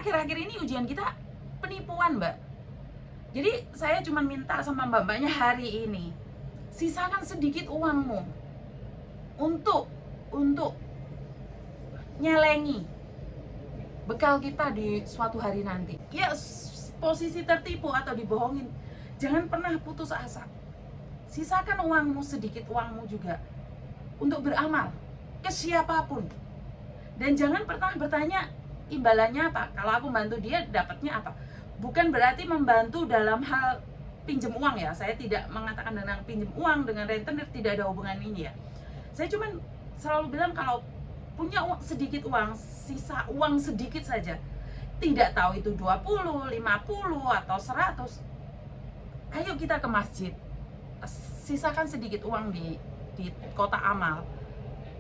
Akhir-akhir ini ujian kita penipuan, Mbak. Jadi saya cuma minta sama mbak-mbaknya hari ini, sisakan sedikit uangmu untuk nyelengi bekal kita di suatu hari nanti. Ya, posisi tertipu atau dibohongin, jangan pernah putus asa. Sisakan uangmu, sedikit uangmu juga untuk beramal ke siapapun. Dan jangan pernah bertanya imbalannya apa. Kalau aku bantu dia, dapatnya apa. Bukan berarti membantu dalam hal pinjam uang ya. Saya tidak mengatakan tentang pinjam uang dengan rentenir, tidak ada hubungan ini ya. Saya cuma selalu bilang kalau punya uang, sedikit uang, sisa uang sedikit saja, tidak tahu itu 20, 50 atau 100, ayo kita ke masjid, sisakan sedikit uang di kota amal.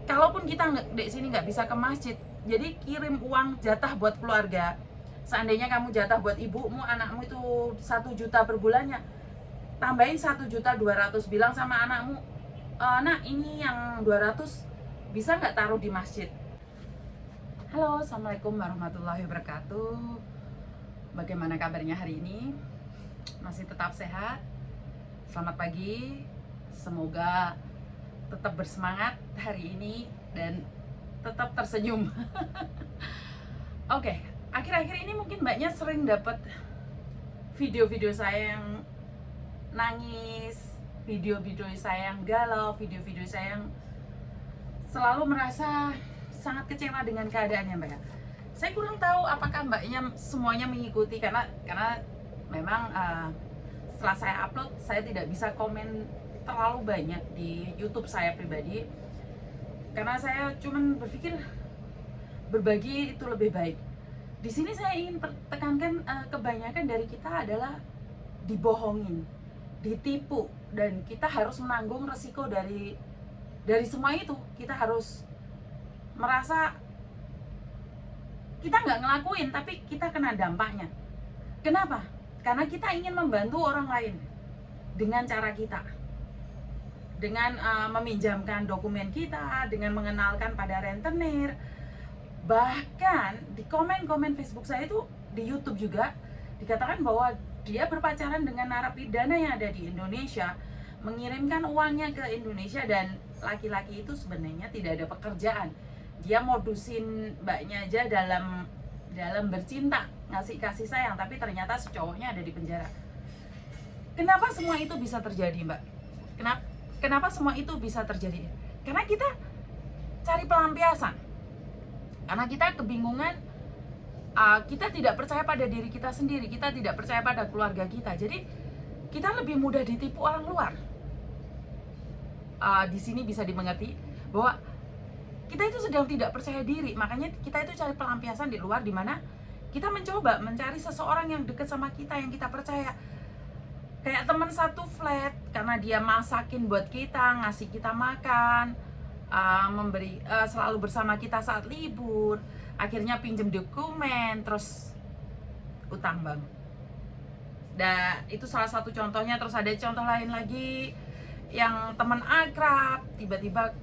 Kalaupun kita di sini nggak bisa ke masjid, jadi kirim uang jatah buat keluarga. Seandainya kamu jatah buat ibumu, anakmu itu 1 juta per bulannya, tambahin 1.200.000, bilang sama anakmu, nak ini yang 200 bisa nggak taruh di masjid. Halo, assalamualaikum warahmatullahi wabarakatuh. Bagaimana kabarnya hari ini? Masih tetap sehat? Selamat pagi. Semoga tetap bersemangat hari ini dan tetap tersenyum. Oke, akhir-akhir ini mungkin mbaknya sering dapat video-video saya yang nangis, video-video saya yang galau, video-video saya yang selalu merasa sangat kecewa dengan keadaannya, Mbak. Saya kurang tahu apakah mbaknya semuanya mengikuti, karena memang setelah saya upload, saya tidak bisa komen terlalu banyak di YouTube saya pribadi, karena saya cuman berpikir berbagi itu lebih baik. Di sini saya ingin tekankan, kebanyakan dari kita adalah dibohongin, ditipu, dan kita harus menanggung resiko dari semua itu. Kita harus merasa kita nggak ngelakuin, tapi kita kena dampaknya. Kenapa? Karena kita ingin membantu orang lain dengan cara kita, dengan meminjamkan dokumen kita, dengan mengenalkan pada rentenir. Bahkan di komen-komen Facebook saya itu, di YouTube juga dikatakan bahwa dia berpacaran dengan narapidana yang ada di Indonesia, mengirimkan uangnya ke Indonesia, dan laki-laki itu sebenarnya tidak ada pekerjaan. Dia modusin mbaknya aja dalam bercinta, ngasih kasih sayang, tapi ternyata si cowoknya ada di penjara. Kenapa semua itu bisa terjadi, Mbak? Kenapa semua itu bisa terjadi? Karena kita cari pelampiasan. Karena kita kebingungan, kita tidak percaya pada diri kita sendiri, kita tidak percaya pada keluarga kita. Jadi kita lebih mudah ditipu orang luar. Di sini bisa dimengerti bahwa kita itu sedang tidak percaya diri, makanya kita itu cari pelampiasan di luar, di mana kita mencoba mencari seseorang yang dekat sama kita, yang kita percaya. Kayak teman satu flat, karena dia masakin buat kita, ngasih kita makan, memberi, selalu bersama kita saat libur, akhirnya pinjem dokumen, terus utang bank. Dan itu salah satu contohnya. Terus ada contoh lain lagi, yang teman akrab, tiba-tiba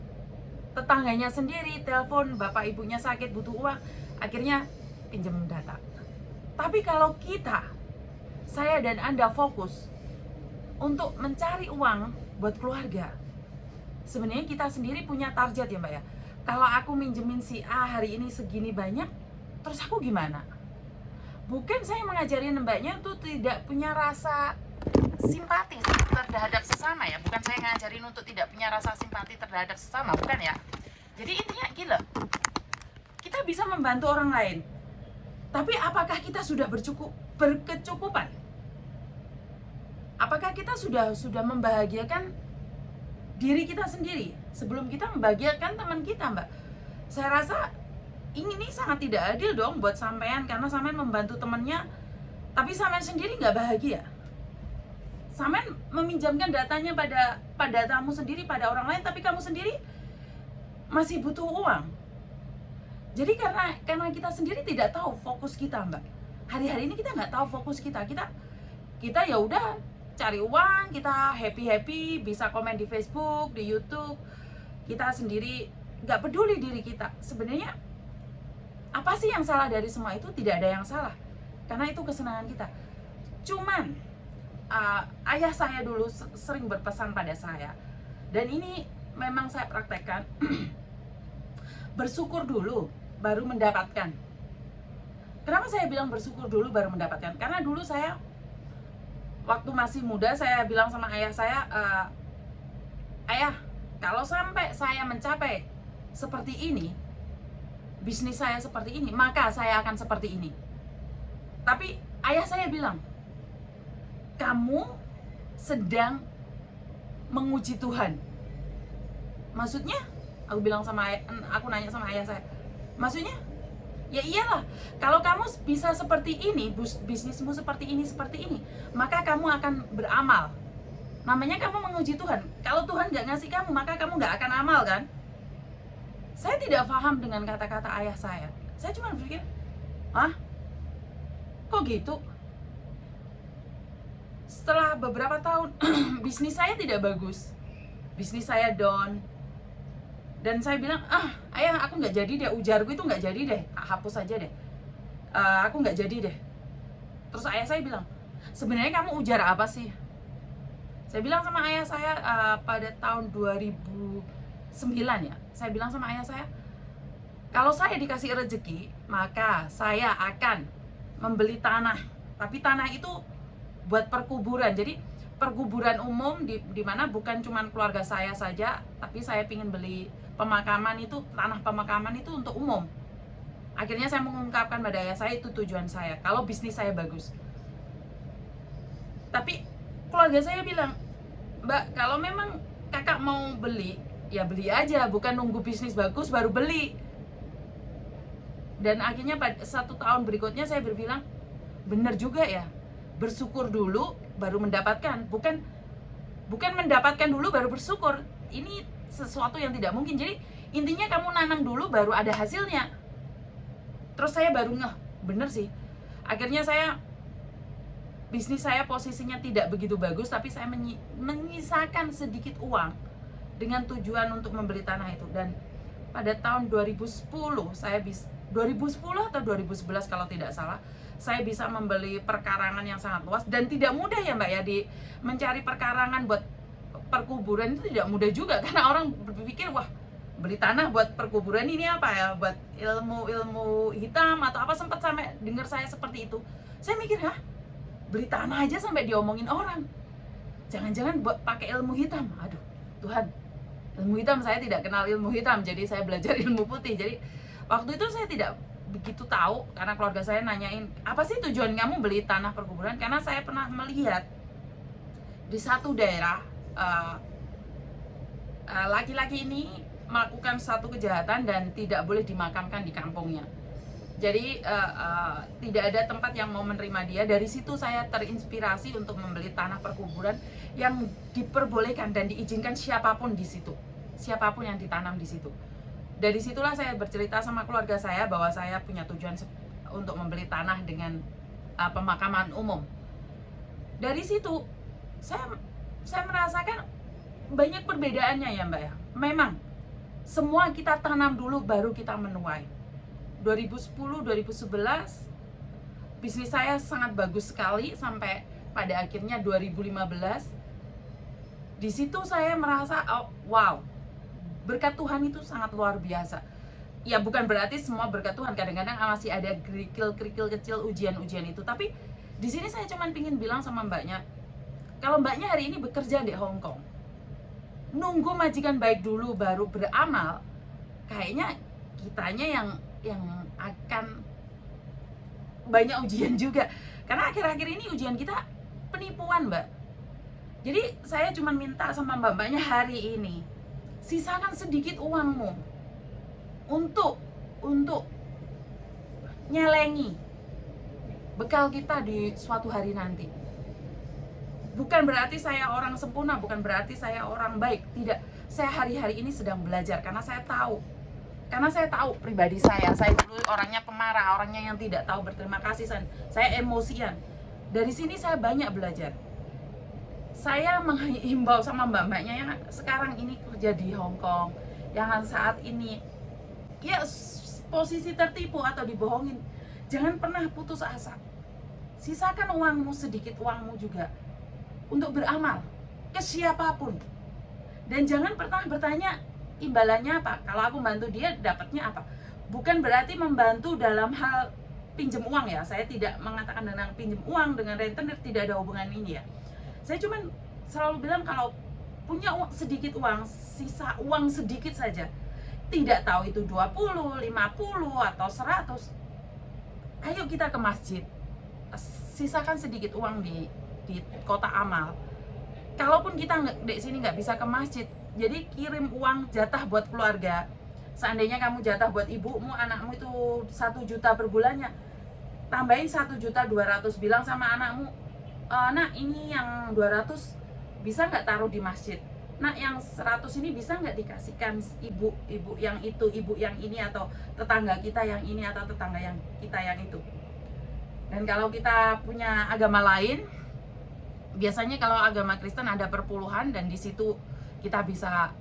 tetangganya sendiri telepon, bapak ibunya sakit butuh uang, akhirnya pinjam data. Tapi kalau kita, saya dan Anda fokus untuk mencari uang buat keluarga, sebenarnya kita sendiri punya target ya, Mbak ya. Kalau aku minjemin si A hari ini segini banyak, terus aku gimana? Bukan saya mengajarin mbaknya tuh tidak punya rasa simpati terhadap sesama ya, bukan saya ngajarin untuk tidak punya rasa simpati terhadap sesama, bukan ya. Jadi intinya gila, kita bisa membantu orang lain, tapi apakah kita sudah berkecukupan? Apakah kita sudah membahagiakan diri kita sendiri sebelum kita membahagiakan teman kita, Mbak? Saya rasa ini sangat tidak adil dong buat sampean, karena sampean membantu temannya tapi sampean sendiri nggak bahagia. Sampean meminjamkan datanya pada kamu sendiri, pada orang lain, tapi kamu sendiri masih butuh uang. Jadi karena kita sendiri tidak tahu fokus kita, Mbak. Hari-hari ini kita nggak tahu fokus kita. Kita ya udah cari uang, kita happy, bisa komen di Facebook, di YouTube. Kita sendiri nggak peduli diri kita. Sebenarnya Apa sih yang salah dari semua itu? Tidak ada yang salah, karena itu kesenangan kita. Cuman ayah saya dulu sering berpesan pada saya, dan ini memang saya praktekkan. Bersyukur dulu baru mendapatkan. Kenapa saya bilang bersyukur dulu baru mendapatkan? Karena dulu saya waktu masih muda, saya bilang sama ayah saya, ayah, kalau sampai saya mencapai seperti ini, bisnis saya seperti ini, maka saya akan seperti ini. Tapi ayah saya bilang, kamu sedang menguji Tuhan. Maksudnya? Aku nanya sama ayah saya, maksudnya? Ya iyalah, kalau kamu bisa seperti ini, bisnismu seperti ini, maka kamu akan beramal. Namanya kamu menguji Tuhan. Kalau Tuhan gak ngasih kamu, maka kamu gak akan amal kan? Saya tidak paham dengan kata-kata ayah saya. Saya cuma berpikir, kok gitu? Setelah beberapa tahun, bisnis saya tidak bagus. Bisnis saya down. Dan saya bilang, ayah, aku nggak jadi deh, ujarku itu nggak jadi deh, hapus aja deh, aku nggak jadi deh. Terus ayah saya bilang, sebenarnya kamu ujar apa sih? Saya bilang sama ayah saya pada tahun 2009 ya, saya bilang sama ayah saya, kalau saya dikasih rezeki, maka saya akan membeli tanah. Tapi tanah itu buat perkuburan, jadi perkuburan umum di mana bukan cuma keluarga saya saja, tapi saya pingin beli pemakaman itu, tanah pemakaman itu untuk umum. Akhirnya saya mengungkapkan pada ayah saya, itu tujuan saya kalau bisnis saya bagus. Tapi keluarga saya bilang, Mbak, kalau memang kakak mau beli, ya beli aja, bukan nunggu bisnis bagus baru beli. Dan akhirnya pada 1 tahun berikutnya saya berbilang, bener juga ya, bersyukur dulu baru mendapatkan, bukan mendapatkan dulu baru bersyukur. Ini sesuatu yang tidak mungkin. Jadi intinya kamu nanam dulu baru ada hasilnya. Terus saya baru ngeh, bener sih. Akhirnya bisnis saya posisinya tidak begitu bagus, tapi saya menyisakan sedikit uang dengan tujuan untuk membeli tanah itu. Dan pada tahun 2010 atau 2011 kalau tidak salah, saya bisa membeli perkarangan yang sangat luas. Dan tidak mudah ya Mbak ya, mencari perkarangan buat perkuburan itu tidak mudah juga, karena orang berpikir, wah, beli tanah buat perkuburan ini apa ya, buat ilmu hitam atau apa. Sempat sampai dengar saya seperti itu. Saya mikir, beli tanah aja sampai diomongin orang, jangan-jangan buat pakai ilmu hitam. Aduh Tuhan, ilmu hitam, saya tidak kenal ilmu hitam, jadi saya belajar ilmu putih. Jadi waktu itu saya tidak begitu tahu, karena keluarga saya nanyain, apa sih tujuan kamu beli tanah perkuburan? Karena saya pernah melihat di satu daerah laki-laki ini melakukan satu kejahatan dan tidak boleh dimakamkan di kampungnya. Jadi tidak ada tempat yang mau menerima dia. Dari situ saya terinspirasi untuk membeli tanah perkuburan yang diperbolehkan dan diizinkan siapapun di situ, siapapun yang ditanam di situ. Dari situlah saya bercerita sama keluarga saya bahwa saya punya tujuan untuk membeli tanah dengan pemakaman umum. Dari situ saya merasakan banyak perbedaannya ya Mbak ya. Memang semua kita tanam dulu baru kita menuai. 2010, 2011 bisnis saya sangat bagus sekali sampai pada akhirnya 2015. Di situ saya merasa, wow, berkat Tuhan itu sangat luar biasa. Ya bukan berarti semua berkat Tuhan, kadang-kadang masih ada kerikil-kerikil kecil, ujian-ujian itu. Tapi di sini saya cuma pingin bilang sama Mbaknya, kalau Mbaknya hari ini bekerja di Hong Kong, nunggu majikan baik dulu baru beramal, kayaknya kitanya yang akan banyak ujian juga. Karena akhir-akhir ini ujian kita penipuan Mbak. Jadi saya cuma minta sama Mbaknya hari ini, sisakan sedikit uangmu untuk nyelengi bekal kita di suatu hari nanti. Bukan berarti saya orang sempurna, bukan berarti saya orang baik, tidak. Saya hari-hari ini sedang belajar karena saya tahu pribadi saya dulu orangnya pemarah, orangnya yang tidak tahu berterima kasih, saya emosian. Dari sini saya banyak belajar. Saya menghimbau sama mbak-mbaknya yang sekarang ini kerja di Hong Kong, yang saat ini ya posisi tertipu atau dibohongin, jangan pernah putus asa. Sisakan uangmu, sedikit uangmu juga untuk beramal ke siapapun. Dan jangan pernah bertanya imbalannya apa. Kalau aku bantu dia dapatnya apa. Bukan berarti membantu dalam hal pinjam uang ya. Saya tidak mengatakan tentang pinjam uang dengan rentenir, tidak ada hubungan ini ya. Saya cuman selalu bilang kalau punya uang, sedikit uang, sisa uang sedikit saja, tidak tahu itu 20, 50 atau 100, ayo kita ke masjid, sisakan sedikit uang di kotak amal. Kalaupun kita di sini nggak bisa ke masjid, jadi kirim uang jatah buat keluarga. Seandainya kamu jatah buat ibumu, anakmu itu 1 juta per bulannya, tambahin 1.200.000, bilang sama anakmu, nak ini yang 200 bisa nggak taruh di masjid, nak yang 100 ini bisa nggak dikasihkan ibu yang itu, ibu yang ini, atau tetangga kita yang ini, atau tetangga yang kita yang itu. Dan kalau kita punya agama lain, biasanya kalau agama Kristen ada perpuluhan, dan di situ kita bisa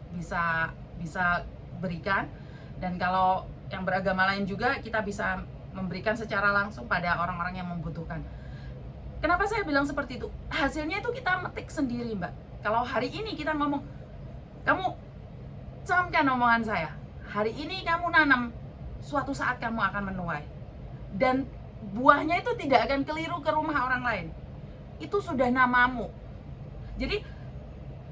berikan. Dan kalau yang beragama lain juga kita bisa memberikan secara langsung pada orang-orang yang membutuhkan. Kenapa saya bilang seperti itu? Hasilnya itu kita metik sendiri, Mbak. Kalau hari ini kita ngomong, kamu camkan omongan saya, hari ini kamu nanam, suatu saat kamu akan menuai. Dan buahnya itu tidak akan keliru ke rumah orang lain. Itu sudah namamu. Jadi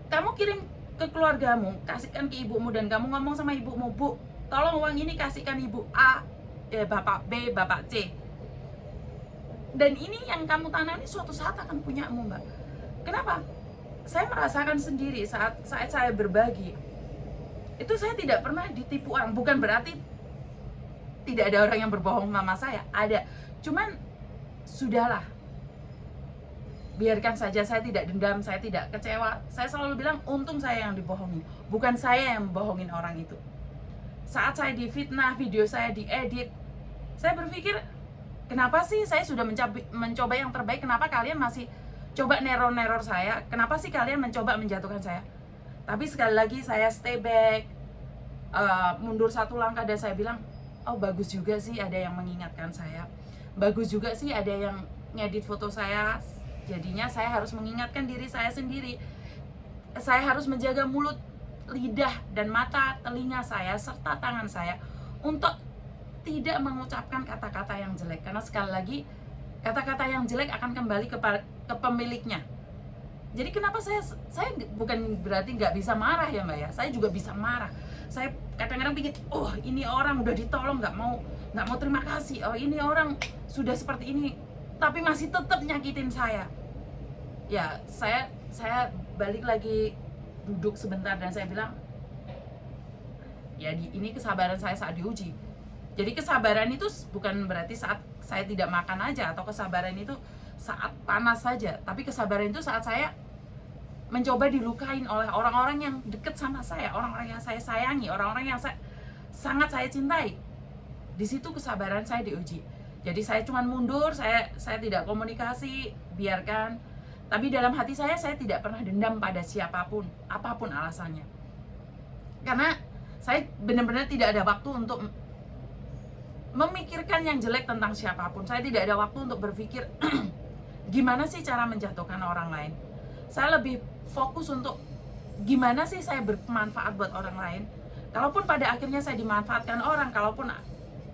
kamu kirim ke keluargamu, kasihkan ke ibumu, dan kamu ngomong sama ibumu, Bu, tolong uang ini kasihkan ibu A, bapak B, bapak C. Dan ini yang kamu tanam ini suatu saat akan punyamu, Mbak. Kenapa? Saya merasakan sendiri saat saya berbagi, itu saya tidak pernah ditipu orang. Bukan berarti tidak ada orang yang berbohong sama saya, ada. Cuman sudahlah, biarkan saja, saya tidak dendam, saya tidak kecewa. Saya selalu bilang, untung saya yang dibohongi, bukan saya yang bohongin orang itu. Saat saya difitnah, video saya diedit, saya berpikir, kenapa sih saya sudah mencoba yang terbaik, kenapa kalian masih coba neror saya? Kenapa sih kalian mencoba menjatuhkan saya? Tapi sekali lagi saya stay back, mundur 1 langkah, dan saya bilang, oh bagus juga sih ada yang mengingatkan saya, bagus juga sih ada yang ngedit foto saya. Jadinya saya harus mengingatkan diri saya sendiri. Saya harus menjaga mulut, lidah, dan mata, telinga saya, serta tangan saya untuk tidak mengucapkan kata-kata yang jelek. Karena sekali lagi, kata-kata yang jelek akan kembali ke pemiliknya. Jadi kenapa saya bukan berarti nggak bisa marah ya, Mbak ya. Saya juga bisa marah. Saya kadang-kadang pikir, oh ini orang udah ditolong nggak mau terima kasih. Oh ini orang sudah seperti ini, tapi masih tetap nyakitin saya. Ya saya balik lagi, duduk sebentar, dan saya bilang, ya ini kesabaran saya saat diuji. Jadi kesabaran itu bukan berarti saat saya tidak makan aja, atau kesabaran itu saat panas saja, tapi kesabaran itu saat saya mencoba dilukain oleh orang-orang yang dekat sama saya, orang-orang yang saya sayangi, orang-orang yang sangat saya cintai. Di situ kesabaran saya diuji. Jadi saya cuma mundur, saya tidak komunikasi, biarkan. Tapi dalam hati saya tidak pernah dendam pada siapapun, apapun alasannya. Karena saya benar-benar tidak ada waktu untuk memikirkan yang jelek tentang siapapun. Saya tidak ada waktu untuk berpikir gimana sih cara menjatuhkan orang lain. Saya lebih fokus untuk gimana sih saya bermanfaat buat orang lain. Kalaupun pada akhirnya saya dimanfaatkan orang, kalaupun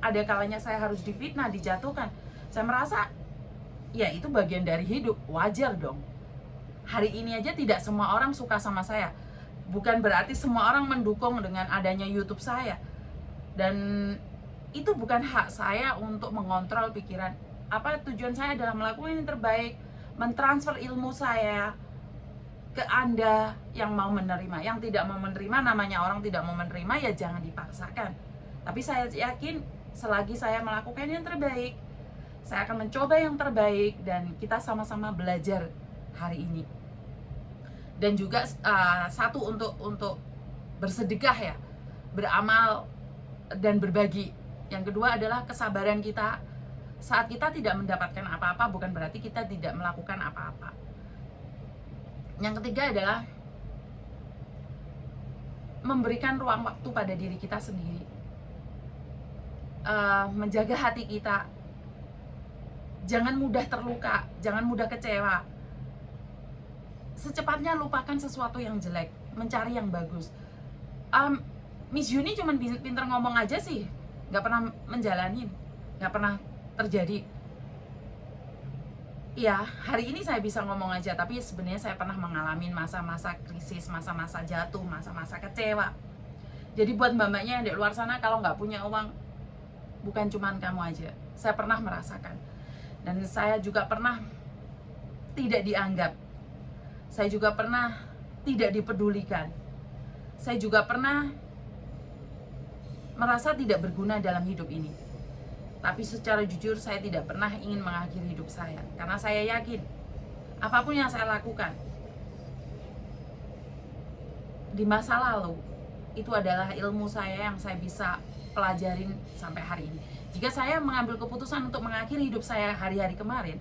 ada kalanya saya harus difitnah, dijatuhkan, saya merasa ya itu bagian dari hidup, wajar dong. Hari ini aja tidak semua orang suka sama saya. Bukan berarti semua orang mendukung dengan adanya YouTube saya. Dan itu bukan hak saya untuk mengontrol pikiran. Tujuan saya adalah melakukan yang terbaik, mentransfer ilmu saya ke Anda yang mau menerima. Yang tidak mau menerima, namanya orang tidak mau menerima, ya jangan dipaksakan. Tapi saya yakin selagi saya melakukan yang terbaik, saya akan mencoba yang terbaik, dan kita sama-sama belajar hari ini. Dan juga satu untuk bersedekah ya, beramal dan berbagi. Yang kedua adalah kesabaran kita saat kita tidak mendapatkan apa-apa, bukan berarti kita tidak melakukan apa-apa. Yang ketiga adalah memberikan ruang waktu pada diri kita sendiri. menjaga hati kita. Jangan mudah terluka, jangan mudah kecewa. Secepatnya lupakan sesuatu yang jelek, mencari yang bagus. Miss Yuni cuma pinter ngomong aja sih, nggak pernah menjalanin, nggak pernah terjadi. Iya, hari ini saya bisa ngomong aja, tapi sebenarnya saya pernah mengalami masa-masa krisis, masa-masa jatuh, masa-masa kecewa. Jadi buat mbak-mbaknya yang di luar sana, kalau nggak punya uang, bukan cuman kamu aja. Saya pernah merasakan. Dan saya juga pernah tidak dianggap. Saya juga pernah tidak dipedulikan. Saya juga pernah merasa tidak berguna dalam hidup ini. Tapi secara jujur saya tidak pernah ingin mengakhiri hidup saya. Karena saya yakin, apapun yang saya lakukan di masa lalu, itu adalah ilmu saya yang saya bisa pelajarin sampai hari ini. Jika saya mengambil keputusan untuk mengakhiri hidup saya hari-hari kemarin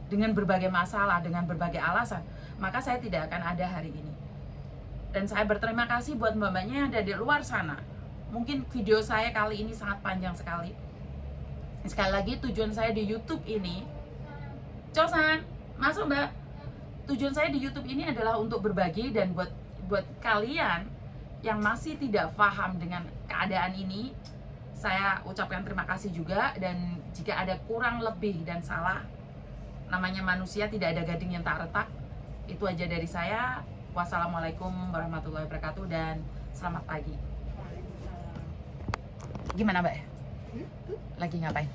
dengan berbagai masalah, dengan berbagai alasan, maka saya tidak akan ada hari ini. Dan saya berterima kasih buat mbak-mbaknya yang ada di luar sana. Mungkin video saya kali ini sangat panjang sekali. Sekali lagi, tujuan saya di YouTube ini, Chosan, masuk mbak. Tujuan saya di YouTube ini adalah untuk berbagi, dan buat kalian yang masih tidak paham dengan keadaan ini, saya ucapkan terima kasih juga. Dan jika ada kurang lebih dan salah, namanya manusia, tidak ada gading yang tak retak. Itu aja dari saya. Wassalamualaikum warahmatullahi wabarakatuh dan selamat pagi. Gimana mbak? Lagi ngapain?